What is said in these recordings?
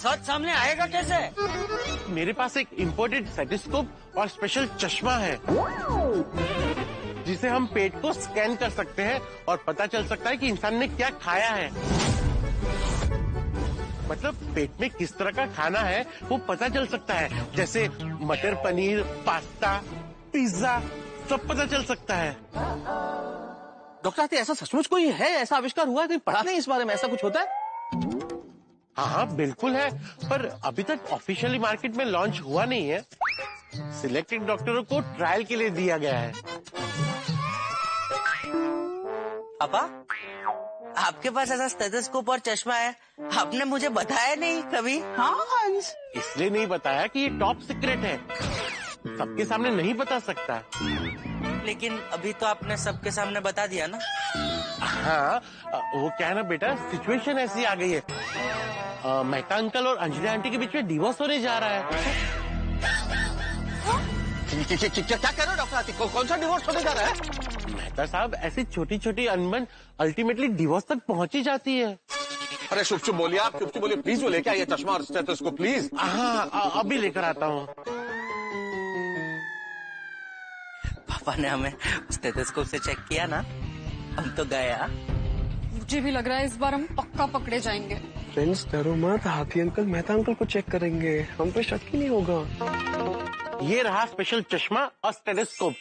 सच सामने आएगा कैसे? मेरे पास एक इम्पोर्टेड स्टेथोस्कोप और स्पेशल चश्मा है जिसे हम पेट को स्कैन कर सकते हैं और पता चल सकता है कि इंसान ने क्या खाया है। मतलब पेट में किस तरह का खाना है वो पता चल सकता है, जैसे मटर पनीर, पास्ता, पिज्जा, सब पता चल सकता है। डॉक्टर आते ऐसा सचमुच कोई है, ऐसा आविष्कार हुआ है? कहीं पढ़ा नहीं इस बारे में, ऐसा कुछ होता है? हाँ बिल्कुल है, पर अभी तक ऑफिशियली मार्केट में लॉन्च हुआ नहीं है। सिलेक्टेड डॉक्टरों को ट्रायल के लिए दिया गया है। पापा, आपके पास ऐसा स्टेथोस्कोप और चश्मा है, आपने मुझे बताया नहीं कभी। हाँ हंस, इसलिए नहीं बताया कि ये टॉप सीक्रेट है, सबके सामने नहीं बता सकता। लेकिन अभी तो आपने सबके सामने बता दिया ना। हाँ, वो क्या है ना बेटा, सिचुएशन ऐसी आ गई है। मेहता अंकल और अंजलि आंटी के बीच में डिवोर्स होने जा रहा है। क्या कह रहे हो डॉक्टर आती? कौन सा डिवोर्स होने जा रहा है? मेहता साहब, ऐसी छोटी छोटी अनबन अल्टीमेटली डिवोर्स तक पहुंची जाती है। अरे शुभ शुभ बोलिए, आप शुभ शुभ बोलिए प्लीज। वो लेके आइए चश्मा और स्टेथोस्कोप प्लीज। हाँ, अभी लेकर आता हूँ। पापा ने हमें स्टेथोस्कोप से चेक किया ना, हम तो गया। मुझे भी लग रहा है इस बार हम पक्का पकड़े जाएंगे। फ्रेंड्स डरो मत, हाथी अंकल मेहता अंकल को चेक करेंगे, हम पे शक ही नहीं होगा। ये रहा स्पेशल चश्मा और स्टेथोस्कोप।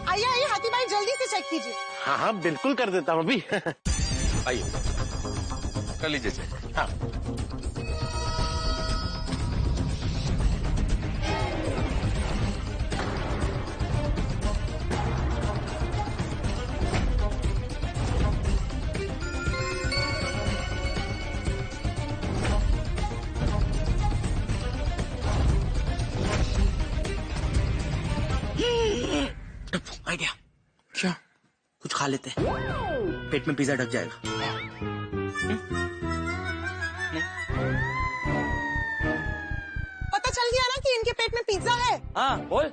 आइए आइए हाथी भाई, जल्दी से चेक कीजिए। हाँ हाँ बिल्कुल कर देता हूँ अभी। आइए कर लीजिए चेक। हाँ। आइडिया। क्या? कुछ खा लेते हैं, पेट में पिज्जा ढक जाएगा। पता चल गया ना कि इनके पेट में पिज्जा है। हाँ बोल।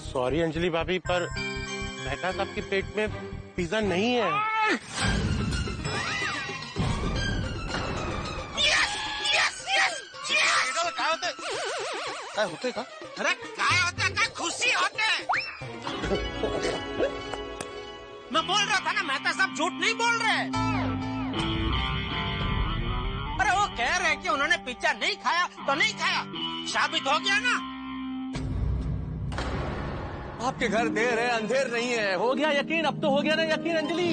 सॉरी अंजलि भाभी, पर मेहता साहब के पेट में पिज्जा नहीं है। क्या होते का? अरे काय होता है, खुशी होते। मैं बोल रहा था ना, मेहता साहब झूठ नहीं बोल रहे। अरे वो कह रहे कि उन्होंने पिज्जा नहीं खाया तो नहीं खाया, साबित हो गया ना। आपके घर देर है अंधेर नहीं है, हो गया यकीन, अब तो हो गया ना यकीन अंजलि।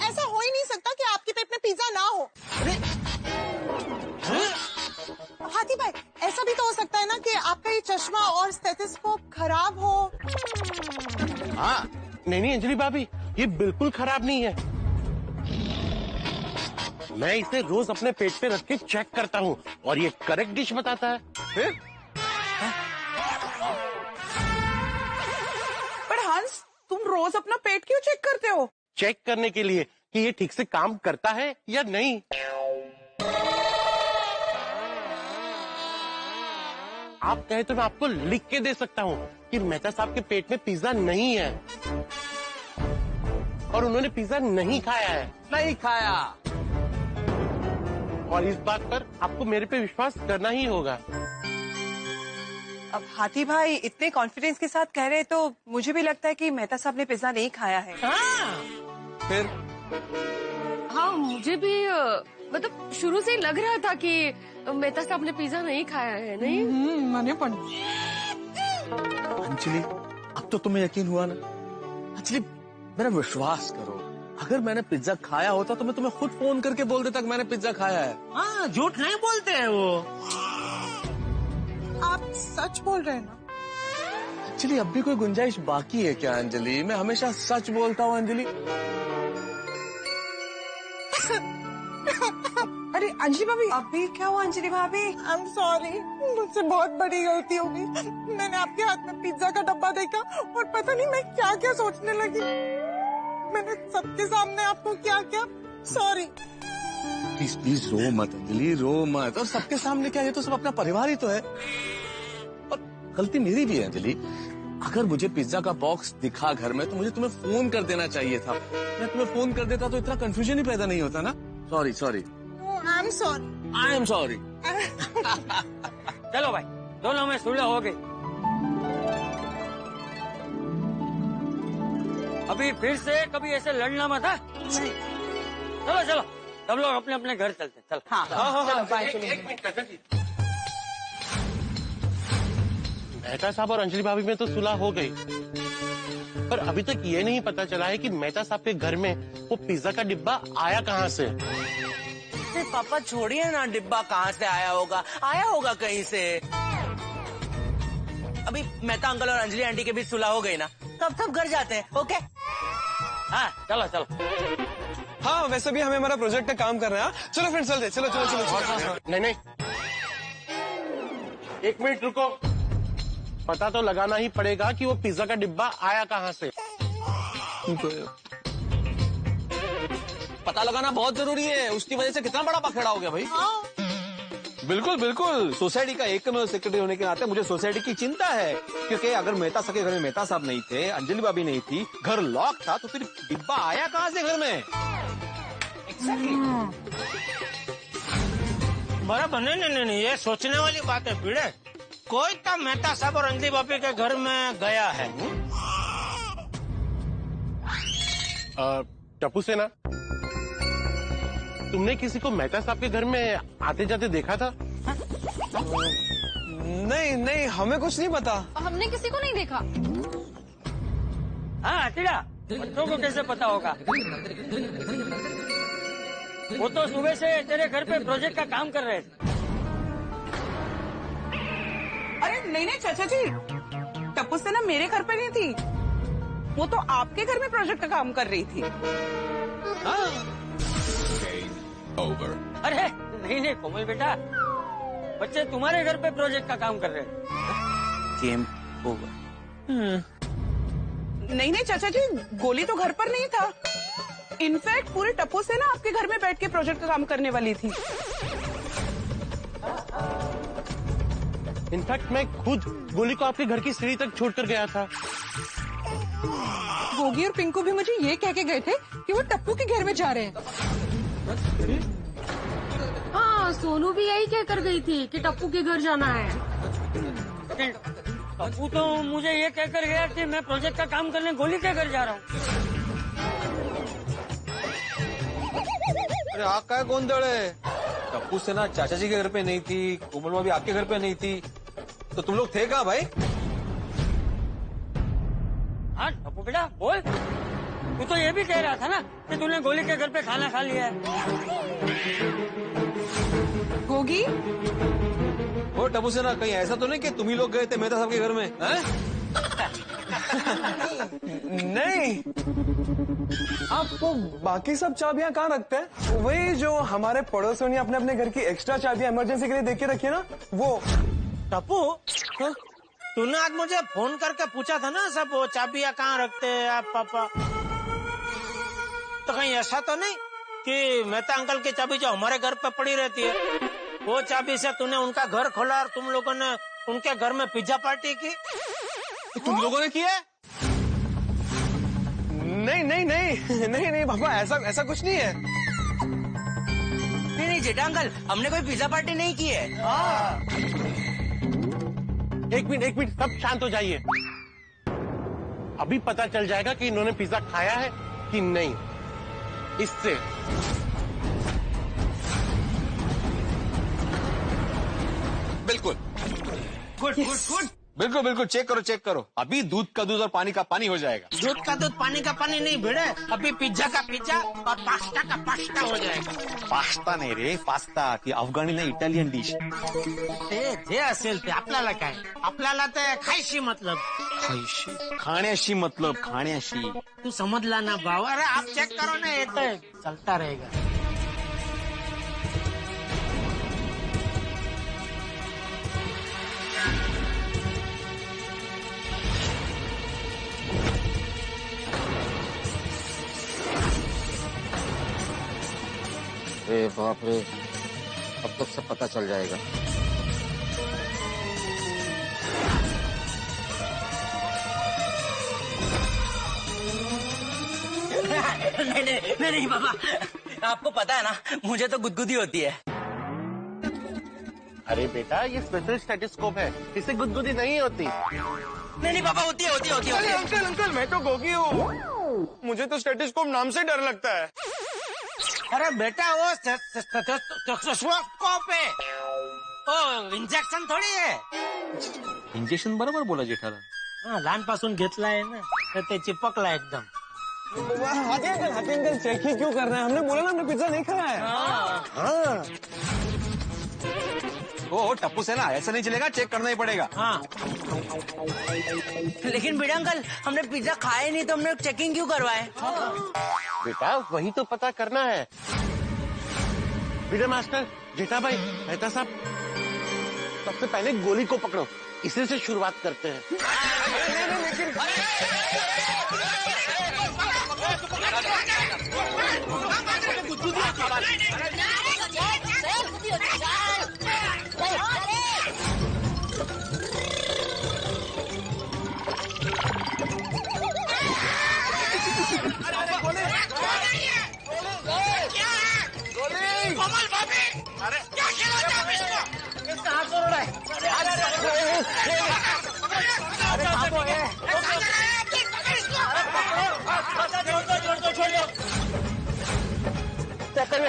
ऐसा हो ही नहीं सकता कि आपके पेट में पिज्जा ना हो। हाथी भाई, ऐसा भी तो हो सकता है ना कि आपका ये चश्मा और स्टेथोस्कोप खराब हो। हाँ नहीं अंजलि भाभी, ये बिल्कुल खराब नहीं है। मैं इसे रोज अपने पेट पे रख के चेक करता हूँ और ये करेक्ट डिश बताता है। फिर पर हंस, तुम रोज अपना पेट क्यों चेक करते हो? चेक करने के लिए कि ये ठीक से काम करता है या नहीं। आप कहे तो मैं आपको लिख के दे सकता हूँ कि मेहता साहब के पेट में पिज्जा नहीं है और उन्होंने पिज्जा नहीं खाया है। नहीं खाया। और इस बात पर आपको मेरे पे विश्वास करना ही होगा। अब हाथी भाई इतने कॉन्फिडेंस के साथ कह रहे तो मुझे भी लगता है कि मेहता साहब ने पिज्जा नहीं खाया है। फिर हाँ मुझे भी मतलब शुरू से ही लग रहा था कि मेहता साहब ने पिज्जा नहीं खाया है। नहीं मैंने अंजलि, अब तो तुम्हें यकीन हुआ ना? अंजलि मेरा विश्वास करो, अगर मैंने पिज्जा खाया होता तो मैं तुम्हें खुद फोन करके बोल देता कि मैंने पिज्जा खाया है। हाँ, झूठ नहीं बोलते हैं वो। आप सच बोल रहे हैं ना? अंजलि अब भी कोई गुंजाइश बाकी है क्या? अंजलि मैं हमेशा सच बोलता हूँ अंजलि। अरे अंजलि भाभी, अभी क्या हुआ अंजलि भाभी? आई एम सॉरी, मुझसे बहुत बड़ी गलती हो गई। मैंने आपके हाथ में पिज्जा का डब्बा देखा और पता नहीं मैं क्या क्या सोचने लगी। मैंने सबके सामने आपको क्या क्या, सॉरी। प्लीज प्लीज रो मत अंजलि, रो मत। और सबके सामने क्या, ये तो सब अपना परिवार ही तो है। और गलती मेरी भी है अंजलि, अगर मुझे पिज्जा का बॉक्स दिखा घर में तो मुझे तुम्हें फोन कर देना चाहिए था। मैं तुम्हें फोन कर देता तो इतना कंफ्यूजन ही पैदा नहीं होता ना। Sorry sorry. I am am sorry. I am sorry. चलो भाई, दोनों में सुलह हो गई। अभी फिर से कभी ऐसे लड़ना मत। हाँ? चलो चलो, सब लोग अपने अपने घर चलते। चल। हाँ चलो बाय। मेहता साहब और अंजलि भाभी में तो सुलह हो गई, पर अभी तक ये नहीं पता चला है कि मेहता साहब के घर में वो पिज्जा का डिब्बा आया कहाँ से। अरे पापा छोड़िए ना, डिब्बा कहाँ से आया होगा कहीं से। अभी मेहता अंकल और अंजलि आंटी के बीच सुलह हो गई ना, तब सब घर जाते हैं। ओके हाँ चलो चलो। हाँ वैसे भी हमें हमारा प्रोजेक्ट का काम करना है। चलो फ्रेंड्स चलते, चलो चलो चलो, चलो। नहीं, एक मिनट रुको, पता तो लगाना ही पड़ेगा कि वो पिज्जा का डिब्बा आया कहाँ से। पता लगाना बहुत जरूरी है, उसकी वजह से कितना बड़ा पखेड़ा हो गया भाई। बिल्कुल बिल्कुल, सोसाइटी का एकमेव सेक्रेटरी होने के नाते मुझे सोसाइटी की चिंता है, क्योंकि अगर मेहता साहब के घर में मेहता साहब नहीं थे, अंजलि भाभी नहीं थी, घर लॉक था, तो फिर डिब्बा आया कहाँ से घर में। बराबर। नहीं, ये सोचने वाली बात है पीड़े। कोई तो मेहता साहब और अंजलि भाभी के घर में गया है। टप्पू सेना, तुमने किसी को मेहता साहब के घर में आते जाते देखा था? नहीं हमें कुछ नहीं पता। हमने किसी को नहीं देखा। हाँ टीड़ा, बच्चों को कैसे पता होगा? वो तो सुबह से तेरे घर पे प्रोजेक्ट का काम कर रहे थे। अरे नहीं चाचा जी, टप्पू से ना मेरे घर पे नहीं थी, वो तो आपके घर में प्रोजेक्ट का काम कर रही थी। अरे नहीं कोमल बेटा, बच्चे तुम्हारे घर पे प्रोजेक्ट का काम कर रहे हैं। Game over. नहीं चाचा जी, गोली तो घर पर नहीं था। इनफैक्ट पूरे टप्पू से ना आपके घर में बैठ के प्रोजेक्ट का काम करने वाली थी। इनफैक्ट मैं खुद गोली को आपके घर की सीढ़ी तक छोड़कर गया था। गोगी और पिंकू भी मुझे ये कह के गए थे कि वो टप्पू के घर में जा रहे हैं। हाँ सोनू भी यही कह कर गई थी कि टप्पू के घर जाना है। टप्पू तो मुझे ये कहकर गया कि मैं प्रोजेक्ट का काम करने गोली के घर जा रहा हूँ। अरे आप क्या गोंधड़ है? टप्पू सेना चाचा जी के घर पे नहीं थी, कोमल भाभी आपके घर पे नहीं थी, तो तुम लोग थे कहाँ भाई? हाँ टप्पू बेटा बोल, तू तो ये भी कह रहा था ना कि तूने गोली के घर पे खाना खा लिया है। गोगी, ओ टप्पू सेना, कहीं ऐसा तो नहीं कि तुम ही लोग गए थे मेहता साहब के घर में? नहीं, आप वो बाकी सब चाबियां कहाँ रखते हैं? वही जो हमारे पड़ोसियों ने अपने अपने घर की एक्स्ट्रा चाबियां इमरजेंसी के लिए देख के रखी है ना, वो। टप्पू, तूने आज मुझे फोन करके पूछा था ना सब वो चाबियां कहाँ रखते हैं आप पापा, तो कहीं ऐसा तो नहीं कि मेहता अंकल की चाबी जो हमारे घर पे पड़ी रहती है, वो चाबी से तूने उनका घर खोला और तुम लोगों ने उनके घर में पिज्जा पार्टी की? तुम लोगों ने किया? नहीं पापा, ऐसा कुछ नहीं है। नहीं जेठा अंकल, हमने कोई पिज्जा पार्टी नहीं की है। एक मिनट, सब शांत हो जाइए। अभी पता चल जाएगा कि इन्होंने पिज्जा खाया है कि नहीं। इससे बिल्कुल गुड। बिल्कुल चेक करो। अभी दूध का दूध और पानी का पानी हो जाएगा। दूध का दूध पानी का पानी नहीं भिड़े, अभी पिज्जा का पिज्जा और पास्ता का पास्ता हो जाएगा। पास्ता नाही रे, पास्ता ती अफगाणी ना इटालियन डिश। जे असेल ते आपल्याला काय, आपल्याला ते खायशी मतलब, खाण्याशी मतलब खाण्याशी। तू समजला ना भाव? अरे आप चेक करो ना, ये तो चलता रहेगा। अरे बाप रे, अब तक सब पता चल जाएगा। नहीं बाबा, आपको पता है ना, मुझे तो गुदगुदी होती है। अरे बेटा ये स्पेशल स्टेथोस्कोप है, इससे गुदगुदी नहीं होती। नहीं पापा, होती है। अरे अंकल अंकल, मैं तो गोगी हूँ, मुझे तो स्टेथोस्कोप नाम से डर लगता है। अरे बेटा वो स्टेथोस्कोप है, ओ इंजेक्शन थोडी आहे। इंजेक्शन बरोबर बोला जेठालाल. हा, लहानपासून घेतलाय ना तर ते चिपकला एकदम. हाथी अंकल चेक ही क्यों कर रहे हैं? हमने बोला ना हमने पिज्जा नहीं खाया है. हाँ. ओ टप्पू से ना ऐसा नहीं चलेगा, चेक करना ही पड़ेगा. हाँ. लेकिन बेटा अंकल, हमने पिज्जा खाया नहीं तो हमने चेकिंग क्यों करवाए? बेटा वही तो पता करना है. बीड़ा मास्टर, जेठा भाई, मेहता साहब, सबसे पहले गोली को पकड़ो, इसी से शुरुआत करते हैं.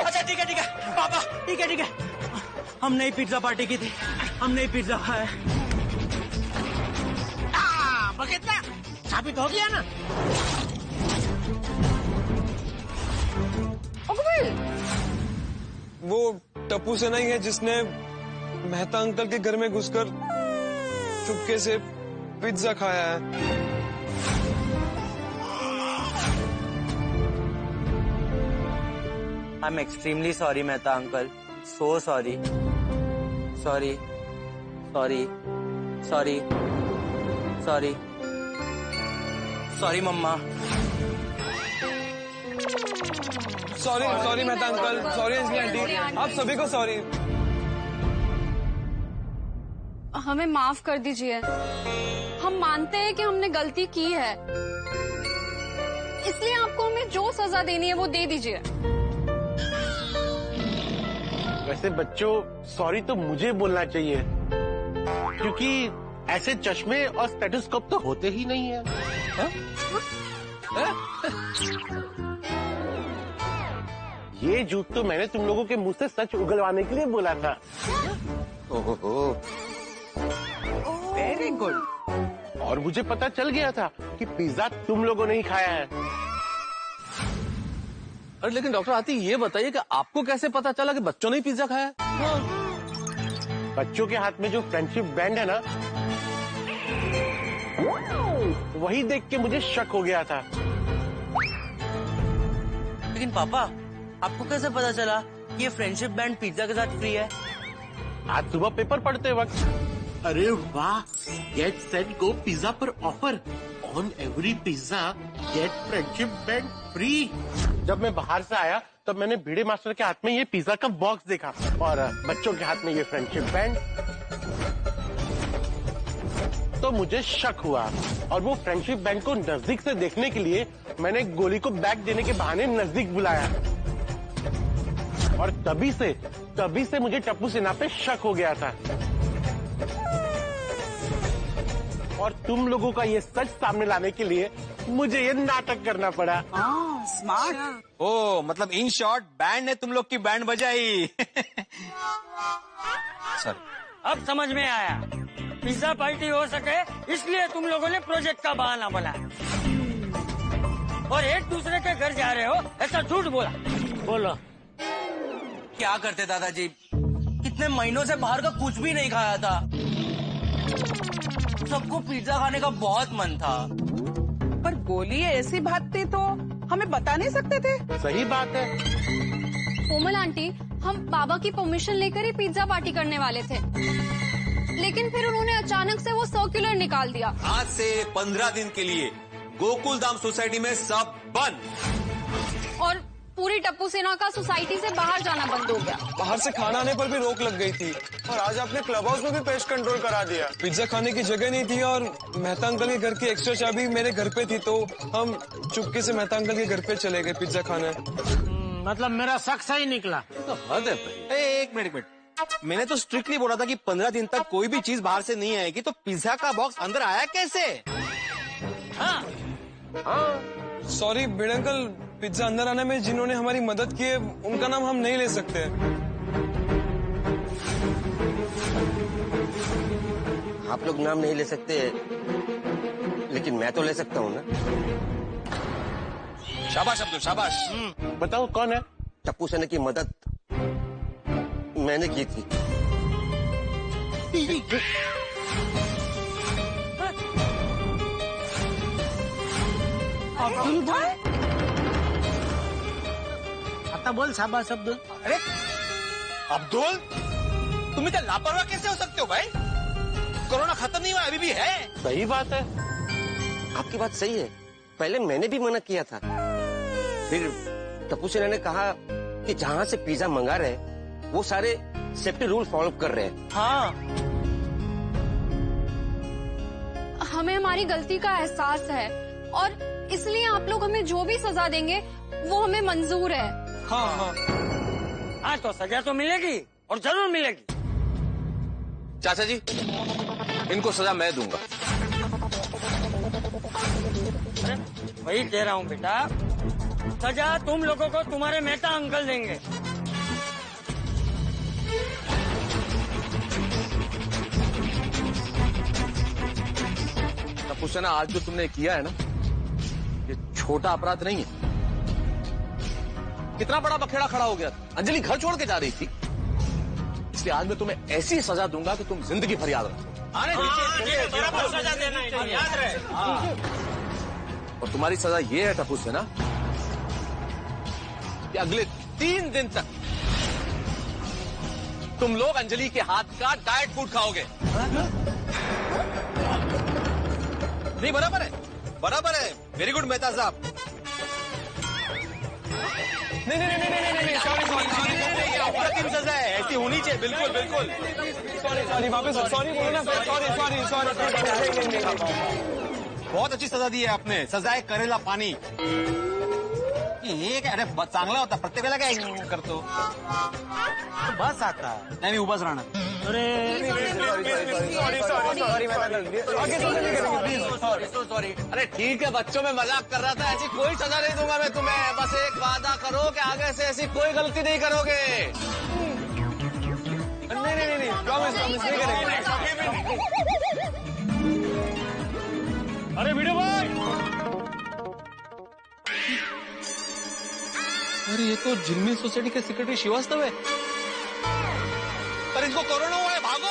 अच्छा ठीक है पापा, ठीक है. हमने ही पिज्जा पार्टी की थी, हमने ही पिज्जा खाया. बघितलं, साबित हो गया ना. वो टप्पू से नहीं है जिसने मेहता अंकल के घर में घुसकर चुपके से पिज्जा खाया है. I am extremely sorry Mehta uncle, so sorry. Sorry मम्मा. Sorry Mehta uncle, sorry Anjali aunty, आप सभी को सॉरी. हमें माफ कर दीजिए. हम मानते हैं कि हमने गलती की है, इसलिए आपको हमें जो सजा देनी है वो दे दीजिए. वैसे बच्चों, सॉरी तो मुझे बोलना चाहिए, क्योंकि ऐसे चश्मे और स्टेथोस्कोप तो होते ही नहीं है. ये झूठ तो मैंने तुम लोगों के मुंह से सच उगलवाने के लिए बोला था. Very good. और मुझे पता चल गया था कि पिज्जा तुम लोगों ने ही खाया है. अरे लेकिन डॉक्टर आती, ये बताइए कि आपको कैसे पता चला कि बच्चों ने ही पिज्जा खाया? बच्चों के हाथ में जो फ्रेंडशिप बैंड है ना, वही देख के मुझे शक हो गया था. लेकिन पापा, आपको कैसे पता चला कि ये फ्रेंडशिप बैंड पिज्जा के साथ फ्री है? आज सुबह पेपर पढ़ते वक्त. अरे वाह, गेट सेट गो पिज्जा पर offer, on every pizza get friendship band free. जब मैं बाहर से आया तब मैंने भिड़े मास्टर के हाथ में ये पिज्जा का बॉक्स देखा और बच्चों के हाथ में ये फ्रेंडशिप बैंड. तो मुझे शक हुआ और वो फ्रेंडशिप बैंड को नजदीक से देखने के लिए मैंने गोली को बैग देने के बहाने नजदीक बुलाया. और तभी से मुझे टप्पू सिन्हा पे शक हो गया था. और तुम लोगों का ये सच सामने लाने के लिए मुझे ये नाटक करना पड़ा. स्मार्ट. ओ मतलब इन शॉर्ट बैंड ने तुम लोग की बैंड बजाई. सर अब समझ में आया, पिज्जा पार्टी हो सके इसलिए तुम लोगों ने प्रोजेक्ट का बहाना बनाया और एक दूसरे के घर जा रहे हो ऐसा झूठ बोला. बोलो क्या करते दादाजी, कितने महीनों से बाहर का कुछ भी नहीं खाया था. सबको पिज्जा खाने का बहुत मन था. पर गोली ऐसी बात थी तो हमें बता नहीं सकते थे. सही बात है. कोमल आंटी, हम बाबा की परमिशन लेकर ही पिज्जा पार्टी करने वाले थे, लेकिन फिर उन्होंने अचानक से वो सर्कुलर निकाल दिया. आज से 15 दिन के लिए गोकुल धाम सोसाइटी में सब बंद और पूरी टप्पू सेना का सोसाइटी से बाहर जाना बंद हो गया. बाहर से खाना आने पर भी रोक लग गई थी और आज आपने क्लब हाउस में भी पेस्ट कंट्रोल करा दिया. पिज्जा खाने की जगह नहीं थी और मेहता अंकल के घर की एक्स्ट्रा चाबी मेरे घर पे थी, तो हम चुपके से मेहता अंकल के घर पे चले गए पिज्जा खाने. मतलब मेरा शक सही निकला. तो हद है भाई. एक मिनट मैंने तो स्ट्रिक्टली बोला था कि 15 दिन तक कोई भी चीज बाहर से नहीं आएगी, तो पिज्जा का बॉक्स अंदर आया कैसे? हाँ सॉरी भिड़े अंकल, पिज्जा अंदर आने में जिन्होंने हमारी मदद की है उनका नाम हम नहीं ले सकते। आप लोग नाम नहीं ले सकते, लेकिन मैं तो ले सकता हूँ ना। शाबाश अब्दुल शाबाश। बताओ कौन है? टप्पू सेना की मदद मैंने की थी। अब्दुल भाई, आता बोल शाबाश अब्दुल। अरे अब्दुल, तुम इतना लापरवाह कैसे हो सकते हो भाई? कोरोना खत्म नहीं हुआ, अभी भी है। सही बात है। आपकी बात सही है, पहले मैंने भी मना किया था, फिर टप्पू सेना ने कहा कि जहाँ से पिज्जा मंगा रहे वो सारे सेफ्टी रूल फॉलो कर रहे हैं। हाँ, हमें हमारी गलती का एहसास है और इसलिए आप लोग हमें जो भी सजा देंगे वो हमें मंजूर है। हाँ हाँ हाँ, तो सजा तो मिलेगी और जरूर मिलेगी। चाचा जी, इनको सजा मैं दूंगा। वही कह रहा हूँ बेटा, सजा तुम लोगों को तुम्हारे मेहता अंकल देंगे। टप्पू सेना, आज जो तुमने किया है ना, ये छोटा अपराध नहीं है। कितना बड़ा बखेड़ा खड़ा हो गया। अंजलि घर छोड़ के जा रही थी, इसलिए आज मैं तुम्हें ऐसी सजा दूंगा कि तुम जिंदगी भर याद रखो। सजा देना है, याद रहे। और तुम्हारी सजा ये है टप्पू सेना कि अगले 3 दिन तक तुम लोग अंजलि के हाथ का डाइट फूड खाओगे। नहीं, बराबर है, बराबर है। वेरी गुड मेहता साहब। नहीं अप्रतिम सजा है, ऐसी होनी चाहिए। बिल्कुल बिल्कुल। सॉरी वापस सॉरी बोलो ना, सॉरी। बहुत अच्छी सजा दी है आपने। सजा है करेला पानी। ये क्या? अरे चांगला होता, प्रत्येक वेळेला काय करतो? बस आता नाही, उभाच राहणार। सॉरी। अरे ठीक है, बच्चों में मजाक कर रहा था। ऐसी कोई सजा नहीं दूंगा मैं तुम्हें। बस एक वादा करो कि आगे से ऐसी कोई गलती नहीं करोगे। नहीं प्रॉमिस नहीं करेंगे। अरे वीडियो भाई, अरे ये तो जिलमिल सोसाइटी के सेक्रेटरी श्रीवास्तव है। पर इनको कोरोना हुआ है, भागो।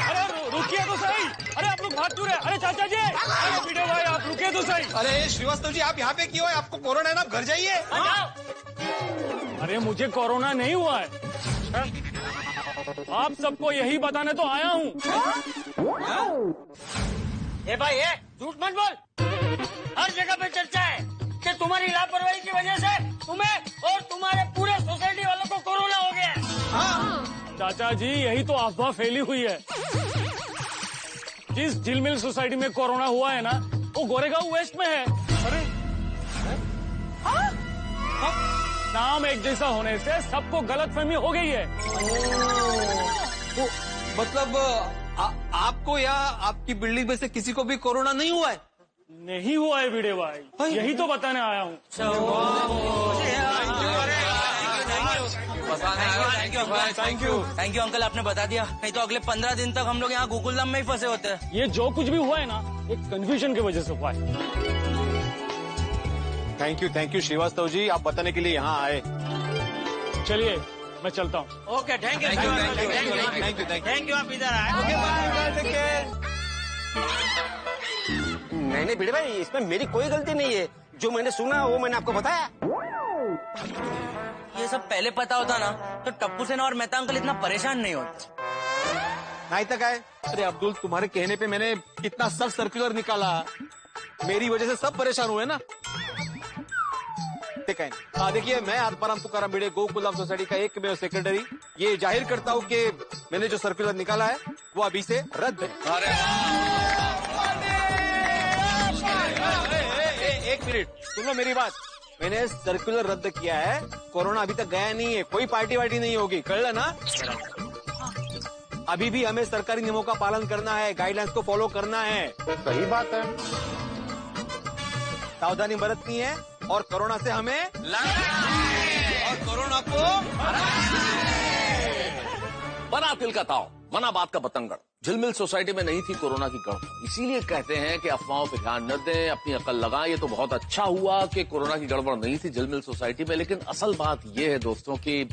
अरे रुकिए तो सही। अरे आप लोग भाग क्यों रहे? अरे चाचा जी, अरे वीडियो भाई आप रुकिए तो सही। अरे श्रीवास्तव जी, आप यहाँ पे क्यों है? आपको कोरोना है ना, आप घर जाइए। अरे मुझे कोरोना नहीं हुआ है, आप सबको यही बताने तो आया हूँ। ए भाई, ये झूठ मत बोल। हर जगह पे चर्चा है कि तुम्हारी लापरवाही की वजह से तुम्हें और तुम्हारे पूरे सोसाइटी वालों को कोरोना हो गया है। चाचा जी, यही तो अफवाह फैली हुई है। जिस झिलमिल सोसाइटी में कोरोना हुआ है ना, वो गोरेगांव वेस्ट में है। अरे नाम एक जैसा होने से सबको गलतफहमी हो गई है। तो मतलब आपको या आपकी बिल्डिंग में से किसी को भी कोरोना नहीं हुआ है? नहीं हुआ है वीडियो भाई, यही तो बताने आया हूँ। थैंक यू अंकल, आपने बता दिया। नहीं तो अगले 15 दिन तक हम लोग यहाँ गोकुलधाम में ही फंसे होते हैं। ये जो कुछ भी हुआ है ना, एक कंफ्यूजन की वजह से हुआ है। थैंक यू श्रीवास्तव जी, आप बताने के लिए यहाँ आए। चलिए मैं चलता हूँ। Okay, thank you. आप इधर आए। नहीं भिड़े भाई, इसमें मेरी कोई गलती नहीं है। जो मैंने सुना वो मैंने आपको बताया। ये सब पहले पता होता ना तो टप्पू सेना और मेहता अंकल इतना परेशान नहीं होते। नहीं तक आए। अरे अब्दुल, तुम्हारे कहने पे मैंने कितना सब सर्कुलर निकाला। मेरी वजह से सब परेशान हुए ना। देखिए, मैं आत्माराम तुकाराम भिड़े, गोकुलधाम सोसाइटी का एकमेव सेक्रेटरी, ये जाहिर करता हूँ कि मैंने जो सर्कुलर निकाला है वो अभी से रद्द है। एक मिनट सुन लो मेरी बात। मैंने सर्कुलर रद्द किया है, कोरोना अभी तक गया नहीं है, कोई पार्टी वार्टी नहीं होगी, कल ना। अभी भी हमें सरकारी नियमों का पालन करना है, गाइडलाइंस को फॉलो करना है। सही बात है। सावधानी बरतनी है और कोरोना से हमें लड़ना है और कोरोना को बना तिल का ताव, मना बात का बतंगड़। झिलमिल सोसाइटी में नहीं थी कोरोना की गड़बड़, इसीलिए कहते हैं कि अफवाहों पे ध्यान न दें, अपनी अकल लगाएं। ये तो बहुत अच्छा हुआ कि कोरोना की गड़बड़ नहीं थी झिलमिल सोसाइटी में, लेकिन असल बात यह है दोस्तों कि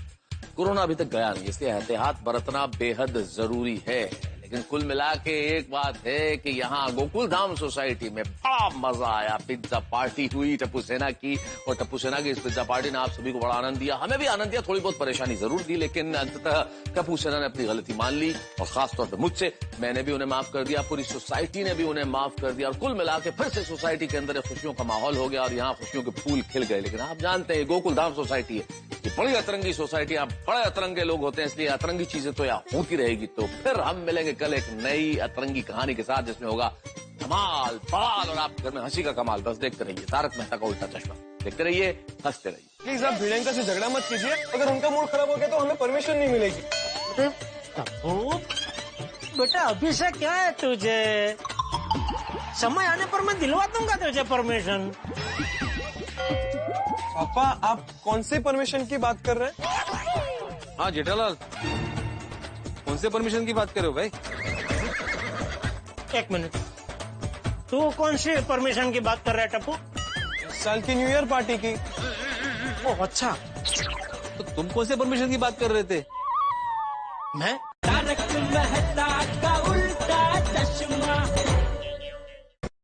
कोरोना अभी तक गया नहीं, इसलिए एहतियात बरतना बेहद जरूरी है। लेकिन कुल मिला के एक बात है कि यहाँ गोकुल धाम सोसाइटी में बड़ा मजा आया। पिज्जा पार्टी हुई टप्पू सेना की, और टप्पू सेना की इस पिज्जा पार्टी ने आप सभी को बड़ा आनंद दिया, हमें भी आनंद दिया, थोड़ी बहुत परेशानी जरूर दी, लेकिन अंततः टप्पू सेना ने अपनी गलती मान ली, और खासतौर पर मुझसे। मैंने भी उन्हें माफ कर दिया, पूरी सोसाइटी ने भी उन्हें माफ कर दिया, और कुल मिला के फिर से सोसाइटी के अंदर खुशियों का माहौल हो गया और यहाँ खुशियों के फूल खिल गए। लेकिन आप जानते हैं गोकुल धाम सोसाइटी है, ये बड़ी अतरंगी सोसाइटी, यहाँ बड़े अतरंगे लोग होते हैं, इसलिए अतरंगी चीजें तो यहाँ होती रहेगी। तो फिर हम मिलेंगे कल एक नई अतरंगी कहानी के साथ, जिसमें होगा धमाल बवाल और आपके घर में हंसी का कमाल। बस देखते रहिए तारक मेहता का उल्टा चश्मा, देखते रहिए, हंसते रहिए। प्लीज आप भिड़ेंका से झगड़ा मत कीजिए, अगर उनका मूड खराब हो गया तो हमें परमिशन नहीं मिलेगी। बेटा अभी से क्या है तुझे, समय आने पर मैं दिलवा दूंगा तुझे परमिशन। पापा आप कौन से परमिशन की बात कर रहे हैं? हाँ जेठालाल, कौन से परमिशन की बात कर रहे हो भाई? एक मिनट, तू कौन सी परमिशन की बात कर रहा है टप्पू? इस साल की न्यू ईयर पार्टी की। ओह अच्छा, तो तुम कौन से परमिशन की बात कर रहे थे? मैं तारक मेहता का